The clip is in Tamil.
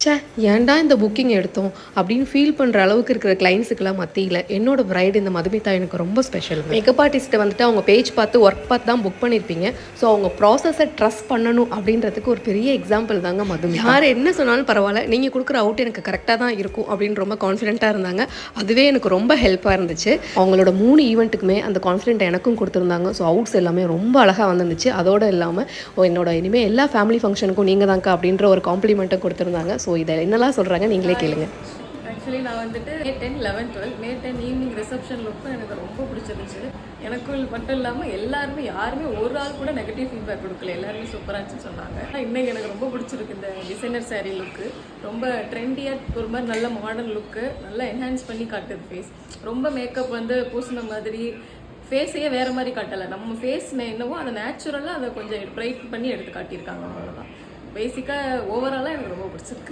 ச்சே ஏன்டா இந்த புக்கிங் எடுத்தோம் அப்படின்னு ஃபீல் பண்ணுற அளவுக்கு இருக்கிற கிளைண்ட்ஸுக்கெல்லாம் மத்தியில் என்னோட பிரைடு இந்த மதுமிதா எனக்கு ரொம்ப ஸ்பெஷல். மேக்கப் ஆர்டிஸ்ட்டை வந்துட்டு அவங்க பேஜ் பார்த்து ஒர்க் பார்த்து தான் புக் பண்ணியிருப்பீங்க. ஸோ அவங்க ப்ராசஸை ட்ரஸ்ட் பண்ணணும் அப்படின்றதுக்கு ஒரு பெரிய எக்ஸாம்பிள் தாங்க மதுமிதா. யார் என்ன சொன்னாலும் பரவாயில்ல, நீங்கள் கொடுக்குற அவுட் எனக்கு கரெக்டாக தான் இருக்கும் அப்படின்னு ரொம்ப கான்ஃபிடென்ட்டாக இருந்தாங்க. அதுவே எனக்கு ரொம்ப ஹெல்ப்பாக இருந்துச்சு. அவங்களோட 3 ஈவெண்ட்டுக்குமே அந்த கான்ஃபிடென்ட் எனக்கும் கொடுத்துருந்தாங்க. ஸோ அவுட்ஸ் எல்லாமே ரொம்ப அழகாக வந்துருந்துச்சு. அதோடு இல்லாமல் என்னோட இனிமேல் எல்லா ஃபேமிலி ஃபங்க்ஷனுக்கும் நீங்கள் தான்க்கா அப்படின்ற ஒரு காம்ப்ளிமெண்ட்டும் கொடுத்துருந்தாங்க. ஸோ இதை என்னெல்லாம் சொல்கிறாங்க நீங்களே கேளுங்க. ஆக்சுவலி நான் வந்துட்டு மே 10, 11, 12 மே 10 ஈவினிங் ரிசப்ஷன் லுக்கும் எனக்கு ரொம்ப பிடிச்சிருந்துச்சு. எனக்கும் மட்டும் இல்லாமல் எல்லாருமே யாருமே ஒரு ஆள் கூட நெகட்டிவ் ஃபீட்பேக் கொடுக்கல. எல்லாருமே சூப்பராக இருந்துச்சு சொன்னாங்க. இன்னைக்கு எனக்கு ரொம்ப பிடிச்சிருக்கு இந்த டிசைனர் சாரீ லுக்கு. ரொம்ப ட்ரெண்டியாக ஒரு மாதிரி நல்ல மாடர்ன் லுக்கு, நல்லா என்ஹான்ஸ் பண்ணி காட்டுது ஃபேஸ். ரொம்ப மேக்கப் வந்து பூசின மாதிரி ஃபேஸையே வேறு மாதிரி காட்டலை. நம்ம ஃபேஸ் என்னவோ அதை நேச்சுரலாக அதை கொஞ்சம் பிரைட் பண்ணி எடுத்து காட்டியிருக்காங்க. அவ்வளோதான். பேசிக்காக ஓவராலாக எனக்கு ரொம்ப பிடிச்சிருக்கு.